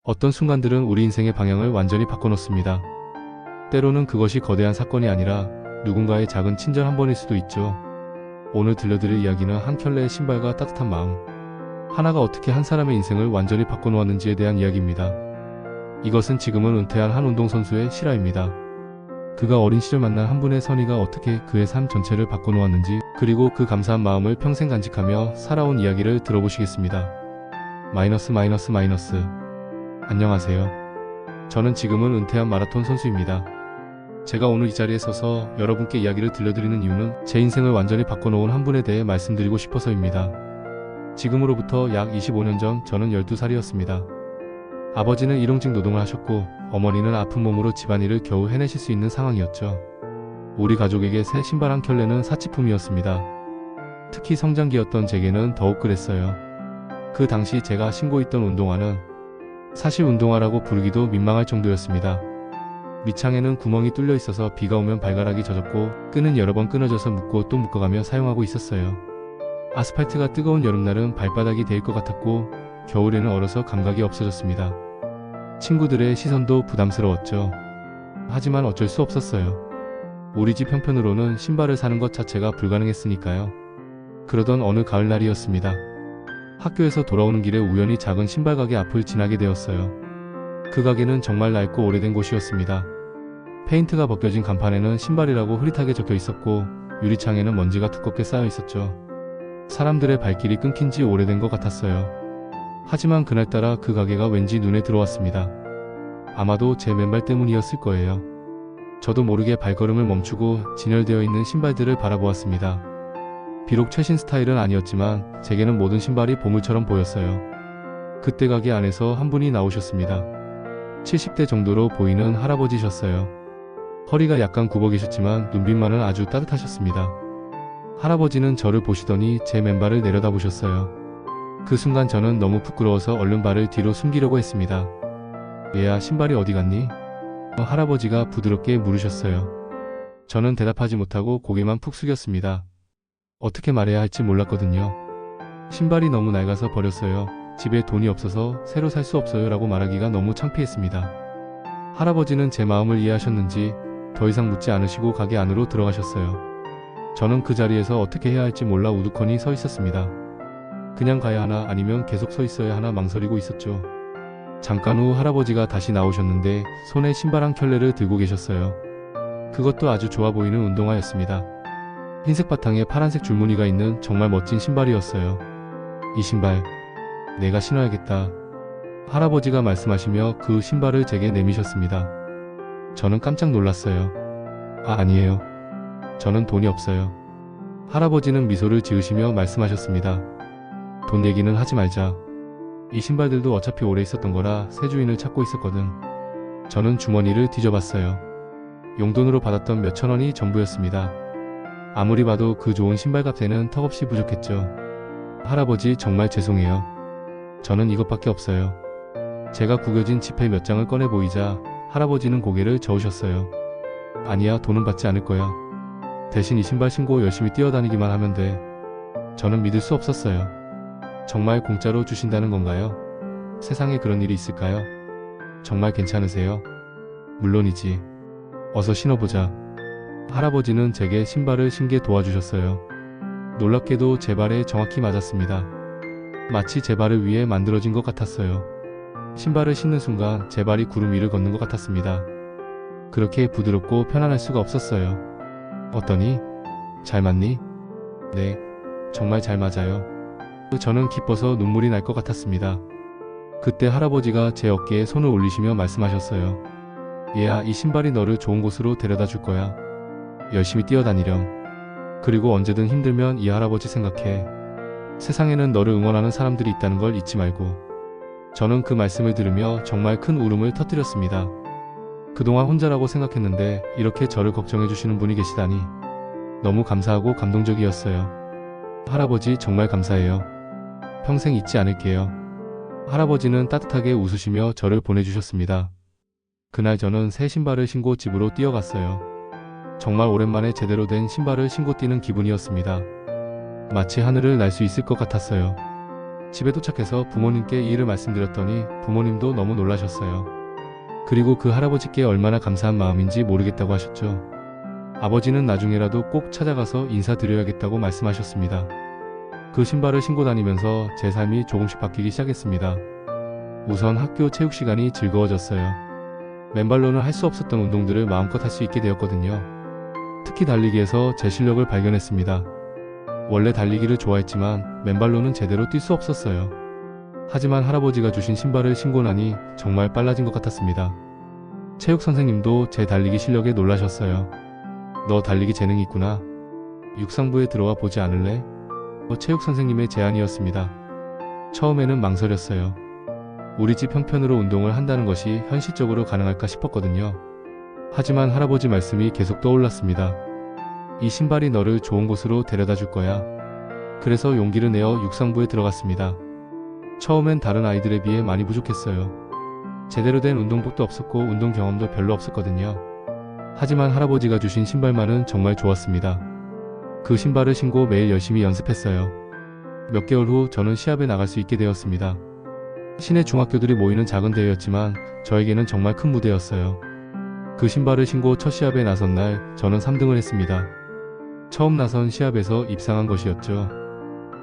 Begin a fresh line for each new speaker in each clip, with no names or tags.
어떤 순간들은 우리 인생의 방향을 완전히 바꿔놓습니다. 때로는 그것이 거대한 사건이 아니라 누군가의 작은 친절 한 번일 수도 있죠. 오늘 들려드릴 이야기는 한 켤레의 신발과 따뜻한 마음 하나가 어떻게 한 사람의 인생을 완전히 바꿔놓았는지에 대한 이야기입니다. 이것은 지금은 은퇴한 한 운동선수의 실화입니다. 그가 어린 시절 만난 한 분의 선의가 어떻게 그의 삶 전체를 바꿔놓았는지, 그리고 그 감사한 마음을 평생 간직하며 살아온 이야기를 들어보시겠습니다. 마이너스. 안녕하세요. 저는 지금은 은퇴한 마라톤 선수입니다. 제가 오늘 이 자리에 서서 여러분께 이야기를 들려드리는 이유는 제 인생을 완전히 바꿔놓은 한 분에 대해 말씀드리고 싶어서입니다. 지금으로부터 약 25년 전 저는 12살이었습니다. 아버지는 일용직 노동을 하셨고 어머니는 아픈 몸으로 집안일을 겨우 해내실 수 있는 상황이었죠. 우리 가족에게 새 신발 한 켤레는 사치품이었습니다. 특히 성장기였던 제게는 더욱 그랬어요. 그 당시 제가 신고 있던 운동화는 사실 운동화라고 부르기도 민망할 정도였습니다. 밑창에는 구멍이 뚫려 있어서 비가 오면 발가락이 젖었고 끈은 여러 번 끊어져서 묶고 또 묶어가며 사용하고 있었어요. 아스팔트가 뜨거운 여름날은 발바닥이 데일 것 같았고 겨울에는 얼어서 감각이 없어졌습니다. 친구들의 시선도 부담스러웠죠. 하지만 어쩔 수 없었어요. 우리 집 형편으로는 신발을 사는 것 자체가 불가능했으니까요. 그러던 어느 가을날이었습니다. 학교에서 돌아오는 길에 우연히 작은 신발 가게 앞을 지나게 되었어요. 그 가게는 정말 낡고 오래된 곳이었습니다. 페인트가 벗겨진 간판에는 신발이라고 흐릿하게 적혀 있었고 유리창에는 먼지가 두껍게 쌓여 있었죠. 사람들의 발길이 끊긴 지 오래된 것 같았어요. 하지만 그날따라 그 가게가 왠지 눈에 들어왔습니다. 아마도 제 맨발 때문이었을 거예요. 저도 모르게 발걸음을 멈추고 진열되어 있는 신발들을 바라보았습니다. 비록 최신 스타일은 아니었지만 제게는 모든 신발이 보물처럼 보였어요. 그때 가게 안에서 한 분이 나오셨습니다. 70대 정도로 보이는 할아버지셨어요. 허리가 약간 굽어 계셨지만 눈빛만은 아주 따뜻하셨습니다. 할아버지는 저를 보시더니 제 맨발을 내려다보셨어요. 그 순간 저는 너무 부끄러워서 얼른 발을 뒤로 숨기려고 했습니다. 얘야, 신발이 어디 갔니? 할아버지가 부드럽게 물으셨어요. 저는 대답하지 못하고 고개만 푹 숙였습니다. 어떻게 말해야 할지 몰랐거든요. 신발이 너무 낡아서 버렸어요. 집에 돈이 없어서 새로 살 수 없어요 라고 말하기가 너무 창피했습니다. 할아버지는 제 마음을 이해하셨는지 더 이상 묻지 않으시고 가게 안으로 들어가셨어요. 저는 그 자리에서 어떻게 해야 할지 몰라 우두커니 서 있었습니다. 그냥 가야 하나 아니면 계속 서 있어야 하나 망설이고 있었죠. 잠깐 후 할아버지가 다시 나오셨는데 손에 신발 한 켤레를 들고 계셨어요. 그것도 아주 좋아 보이는 운동화였습니다. 흰색 바탕에 파란색 줄무늬가 있는 정말 멋진 신발이었어요. 이 신발 내가 신어야겠다. 할아버지가 말씀하시며 그 신발을 제게 내미셨습니다. 저는 깜짝 놀랐어요. 아니에요. 저는 돈이 없어요. 할아버지는 미소를 지으시며 말씀하셨습니다. 돈 얘기는 하지 말자. 이 신발들도 어차피 오래 있었던 거라 새 주인을 찾고 있었거든. 저는 주머니를 뒤져봤어요. 용돈으로 받았던 몇천 원이 전부였습니다. 아무리 봐도 그 좋은 신발값에는 턱없이 부족했죠. 할아버지 정말 죄송해요. 저는 이것밖에 없어요. 제가 구겨진 지폐 몇 장을 꺼내 보이자 할아버지는 고개를 저으셨어요. 아니야, 돈은 받지 않을 거야. 대신 이 신발 신고 열심히 뛰어다니기만 하면 돼. 저는 믿을 수 없었어요. 정말 공짜로 주신다는 건가요? 세상에 그런 일이 있을까요? 정말 괜찮으세요? 물론이지. 어서 신어보자. 할아버지는 제게 신발을 신게 도와주셨어요. 놀랍게도 제 발에 정확히 맞았습니다. 마치 제 발을 위해 만들어진 것 같았어요. 신발을 신는 순간 제 발이 구름 위를 걷는 것 같았습니다. 그렇게 부드럽고 편안할 수가 없었어요. 어떠니? 잘 맞니? 네, 정말 잘 맞아요. 저는 기뻐서 눈물이 날 것 같았습니다. 그때 할아버지가 제 어깨에 손을 올리시며 말씀하셨어요. 얘야, 이 신발이 너를 좋은 곳으로 데려다 줄 거야. 열심히 뛰어다니렴. 그리고 언제든 힘들면 이 할아버지 생각해. 세상에는 너를 응원하는 사람들이 있다는 걸 잊지 말고. 저는 그 말씀을 들으며 정말 큰 울음을 터뜨렸습니다. 그동안 혼자라고 생각했는데 이렇게 저를 걱정해 주시는 분이 계시다니 너무 감사하고 감동적이었어요. 할아버지 정말 감사해요. 평생 잊지 않을게요. 할아버지는 따뜻하게 웃으시며 저를 보내주셨습니다. 그날 저는 새 신발을 신고 집으로 뛰어갔어요. 정말 오랜만에 제대로 된 신발을 신고 뛰는 기분이었습니다. 마치 하늘을 날 수 있을 것 같았어요. 집에 도착해서 부모님께 이 일을 말씀드렸더니 부모님도 너무 놀라셨어요. 그리고 그 할아버지께 얼마나 감사한 마음인지 모르겠다고 하셨죠. 아버지는 나중에라도 꼭 찾아가서 인사드려야겠다고 말씀하셨습니다. 그 신발을 신고 다니면서 제 삶이 조금씩 바뀌기 시작했습니다. 우선 학교 체육 시간이 즐거워졌어요. 맨발로는 할 수 없었던 운동들을 마음껏 할 수 있게 되었거든요. 특히 달리기에서 제 실력을 발견했습니다. 원래 달리기를 좋아했지만 맨발로는 제대로 뛸 수 없었어요. 하지만 할아버지가 주신 신발을 신고 나니 정말 빨라진 것 같았습니다. 체육 선생님도 제 달리기 실력에 놀라셨어요. 너 달리기 재능이 있구나. 육상부에 들어와 보지 않을래? 체육 선생님의 제안이었습니다. 처음에는 망설였어요. 우리 집 형편으로 운동을 한다는 것이 현실적으로 가능할까 싶었거든요. 하지만 할아버지 말씀이 계속 떠올랐습니다. 이 신발이 너를 좋은 곳으로 데려다 줄 거야. 그래서 용기를 내어 육상부에 들어갔습니다. 처음엔 다른 아이들에 비해 많이 부족했어요. 제대로 된 운동복도 없었고 운동 경험도 별로 없었거든요. 하지만 할아버지가 주신 신발만은 정말 좋았습니다. 그 신발을 신고 매일 열심히 연습했어요. 몇 개월 후 저는 시합에 나갈 수 있게 되었습니다. 시내 중학교들이 모이는 작은 대회였지만 저에게는 정말 큰 무대였어요. 그 신발을 신고 첫 시합에 나선 날 저는 3등을 했습니다. 처음 나선 시합에서 입상한 것이었죠.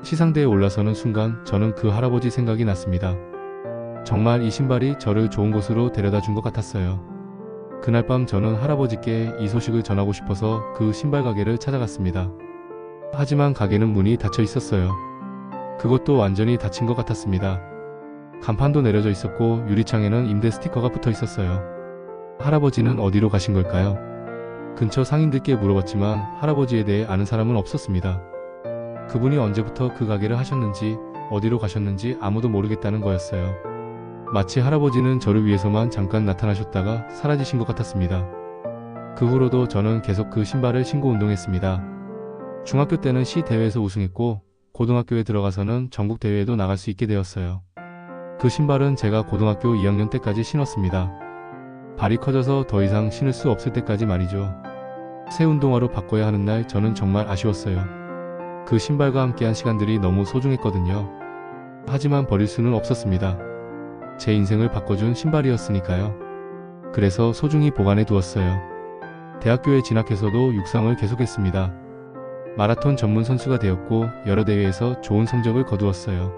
시상대에 올라서는 순간 저는 그 할아버지 생각이 났습니다. 정말 이 신발이 저를 좋은 곳으로 데려다 준 것 같았어요. 그날 밤 저는 할아버지께 이 소식을 전하고 싶어서 그 신발 가게를 찾아갔습니다. 하지만 가게는 문이 닫혀 있었어요. 그것도 완전히 닫힌 것 같았습니다. 간판도 내려져 있었고 유리창에는 임대 스티커가 붙어 있었어요. 할아버지는 어디로 가신 걸까요? 근처 상인들께 물어봤지만 할아버지에 대해 아는 사람은 없었습니다. 그분이 언제부터 그 가게를 하셨는지 어디로 가셨는지 아무도 모르겠다는 거였어요. 마치 할아버지는 저를 위해서만 잠깐 나타나셨다가 사라지신 것 같았습니다. 그 후로도 저는 계속 그 신발을 신고 운동했습니다. 중학교 때는 시 대회에서 우승했고 고등학교에 들어가서는 전국 대회에도 나갈 수 있게 되었어요. 그 신발은 제가 고등학교 2학년 때까지 신었습니다. 발이 커져서 더 이상 신을 수 없을 때까지 말이죠. 새 운동화로 바꿔야 하는 날 저는 정말 아쉬웠어요. 그 신발과 함께한 시간들이 너무 소중했거든요. 하지만 버릴 수는 없었습니다. 제 인생을 바꿔준 신발이었으니까요. 그래서 소중히 보관해 두었어요. 대학교에 진학해서도 육상을 계속했습니다. 마라톤 전문 선수가 되었고 여러 대회에서 좋은 성적을 거두었어요.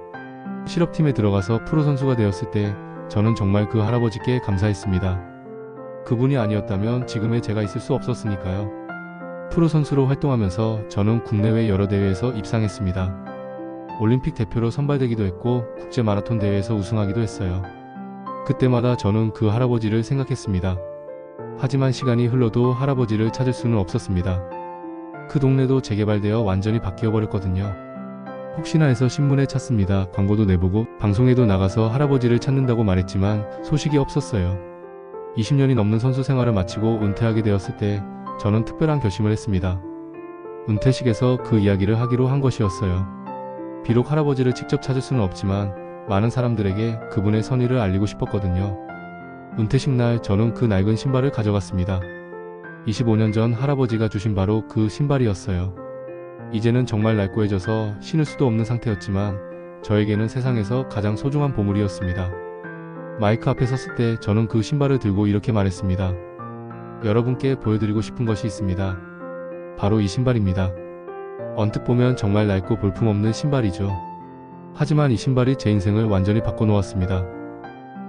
실업팀에 들어가서 프로 선수가 되었을 때 저는 정말 그 할아버지께 감사했습니다. 그분이 아니었다면 지금의 제가 있을 수 없었으니까요. 프로 선수로 활동하면서 저는 국내외 여러 대회에서 입상했습니다. 올림픽 대표로 선발되기도 했고 국제 마라톤 대회에서 우승하기도 했어요. 그때마다 저는 그 할아버지를 생각했습니다. 하지만 시간이 흘러도 할아버지를 찾을 수는 없었습니다. 그 동네도 재개발되어 완전히 바뀌어버렸거든요. 혹시나 해서 신문에 찾습니다. 광고도 내보고 방송에도 나가서 할아버지를 찾는다고 말했지만 소식이 없었어요. 20년이 넘는 선수 생활을 마치고 은퇴하게 되었을 때 저는 특별한 결심을 했습니다. 은퇴식에서 그 이야기를 하기로 한 것이었어요. 비록 할아버지를 직접 찾을 수는 없지만 많은 사람들에게 그분의 선의를 알리고 싶었거든요. 은퇴식 날 저는 그 낡은 신발을 가져갔습니다. 25년 전 할아버지가 주신 바로 그 신발이었어요. 이제는 정말 낡고해져서 신을 수도 없는 상태였지만 저에게는 세상에서 가장 소중한 보물이었습니다. 마이크 앞에 섰을 때 저는 그 신발을 들고 이렇게 말했습니다. 여러분께 보여드리고 싶은 것이 있습니다. 바로 이 신발입니다. 언뜻 보면 정말 낡고 볼품없는 신발이죠. 하지만 이 신발이 제 인생을 완전히 바꿔놓았습니다.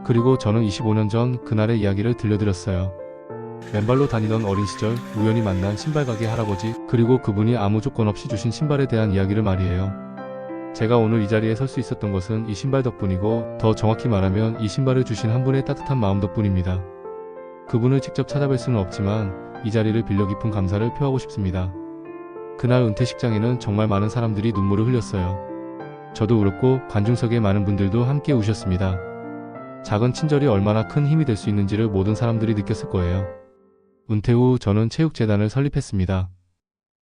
그리고 저는 25년 전 그날의 이야기를 들려드렸어요. 맨발로 다니던 어린 시절 우연히 만난 신발 가게 할아버지, 그리고 그분이 아무 조건 없이 주신 신발에 대한 이야기를 말이에요. 제가 오늘 이 자리에 설 수 있었던 것은 이 신발 덕분이고 더 정확히 말하면 이 신발을 주신 한 분의 따뜻한 마음 덕분입니다. 그분을 직접 찾아뵐 수는 없지만 이 자리를 빌려 깊은 감사를 표하고 싶습니다. 그날 은퇴식장에는 정말 많은 사람들이 눈물을 흘렸어요. 저도 울었고 관중석에 많은 분들도 함께 우셨습니다. 작은 친절이 얼마나 큰 힘이 될 수 있는지를 모든 사람들이 느꼈을 거예요. 은퇴 후 저는 체육재단을 설립했습니다.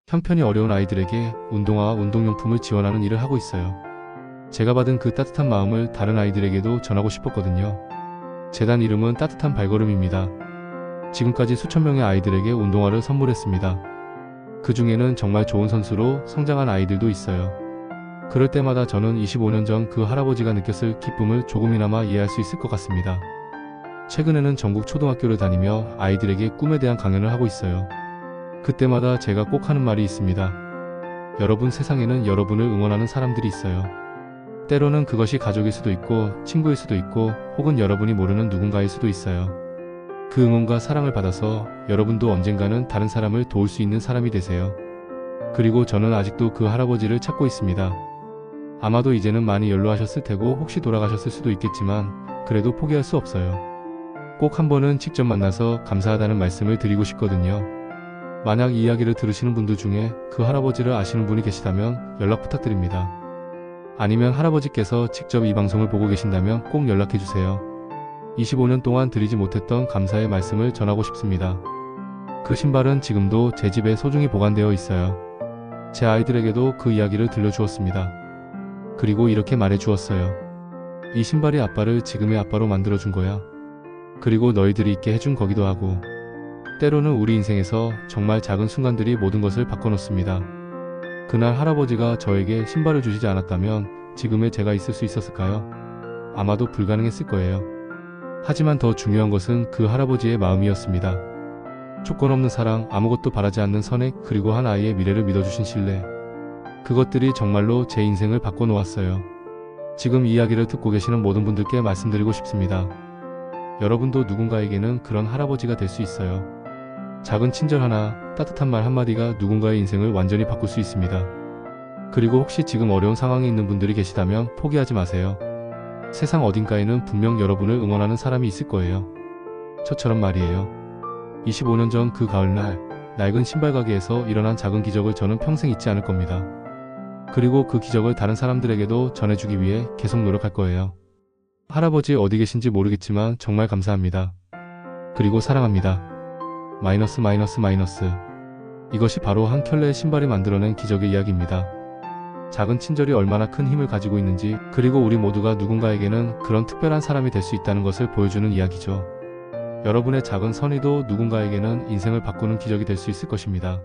형편이 어려운 아이들에게 운동화와 운동용품을 지원하는 일을 하고 있어요. 제가 받은 그 따뜻한 마음을 다른 아이들에게도 전하고 싶었거든요. 재단 이름은 따뜻한 발걸음입니다. 지금까지 수천 명의 아이들에게 운동화를 선물했습니다. 그 중에는 정말 좋은 선수로 성장한 아이들도 있어요. 그럴 때마다 저는 25년 전 그 할아버지가 느꼈을 기쁨을 조금이나마 이해할 수 있을 것 같습니다. 최근에는 전국 초등학교를 다니며 아이들에게 꿈에 대한 강연을 하고 있어요. 그때마다 제가 꼭 하는 말이 있습니다. 여러분, 세상에는 여러분을 응원하는 사람들이 있어요. 때로는 그것이 가족일 수도 있고 친구일 수도 있고 혹은 여러분이 모르는 누군가일 수도 있어요. 그 응원과 사랑을 받아서 여러분도 언젠가는 다른 사람을 도울 수 있는 사람이 되세요. 그리고 저는 아직도 그 할아버지를 찾고 있습니다. 아마도 이제는 많이 연로하셨을 테고 혹시 돌아가셨을 수도 있겠지만 그래도 포기할 수 없어요. 꼭 한 번은 직접 만나서 감사하다는 말씀을 드리고 싶거든요. 만약 이 이야기를 들으시는 분들 중에 그 할아버지를 아시는 분이 계시다면 연락 부탁드립니다. 아니면 할아버지께서 직접 이 방송을 보고 계신다면 꼭 연락해주세요. 25년 동안 드리지 못했던 감사의 말씀을 전하고 싶습니다. 그 신발은 지금도 제 집에 소중히 보관되어 있어요. 제 아이들에게도 그 이야기를 들려주었습니다. 그리고 이렇게 말해주었어요. 이 신발이 아빠를 지금의 아빠로 만들어준 거야. 그리고 너희들이 있게 해준 거기도 하고. 때로는 우리 인생에서 정말 작은 순간들이 모든 것을 바꿔놓습니다. 그날 할아버지가 저에게 신발을 주시지 않았다면 지금의 제가 있을 수 있었을까요? 아마도 불가능했을 거예요. 하지만 더 중요한 것은 그 할아버지의 마음이었습니다. 조건 없는 사랑, 아무것도 바라지 않는 선행, 그리고 한 아이의 미래를 믿어주신 신뢰. 그것들이 정말로 제 인생을 바꿔놓았어요. 지금 이 이야기를 듣고 계시는 모든 분들께 말씀드리고 싶습니다. 여러분도 누군가에게는 그런 할아버지가 될 수 있어요. 작은 친절 하나, 따뜻한 말 한마디가 누군가의 인생을 완전히 바꿀 수 있습니다. 그리고 혹시 지금 어려운 상황에 있는 분들이 계시다면 포기하지 마세요. 세상 어딘가에는 분명 여러분을 응원하는 사람이 있을 거예요. 저처럼 말이에요. 25년 전 그 가을날, 낡은 신발 가게에서 일어난 작은 기적을 저는 평생 잊지 않을 겁니다. 그리고 그 기적을 다른 사람들에게도 전해주기 위해 계속 노력할 거예요. 할아버지 어디 계신지 모르겠지만 정말 감사합니다. 그리고 사랑합니다. 마이너스. 이것이 바로 한 켤레의 신발이 만들어낸 기적의 이야기입니다. 작은 친절이 얼마나 큰 힘을 가지고 있는지, 그리고 우리 모두가 누군가에게는 그런 특별한 사람이 될 수 있다는 것을 보여주는 이야기죠. 여러분의 작은 선의도 누군가에게는 인생을 바꾸는 기적이 될 수 있을 것입니다.